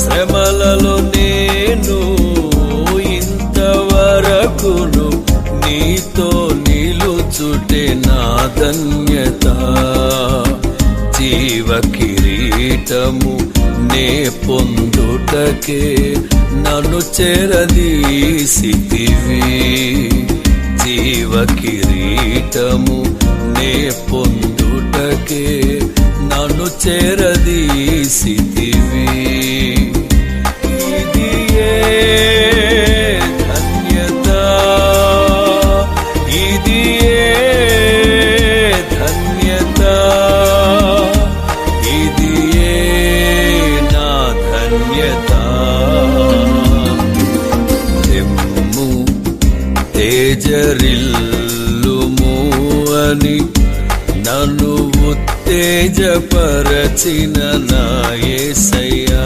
శ్రమలలో నేను ఇంతవరకును నీతో నిలుచుటే నా ధన్యత. జీవ కిరీటము నే పొందుటకే నన్ను చెరదీసితివి. జీవ కిరీటము నే పొందుటకే నన్ను చెరదీసితివి. ఇది ఏ ధన్యత, ఇది ఏ ధన్యత, ఇది ఏ నా ధన్యత. తెమ్ము తేజరిల్లుము అని నన్ను ఉత్తేజపరచిన నా యేసయ్యా.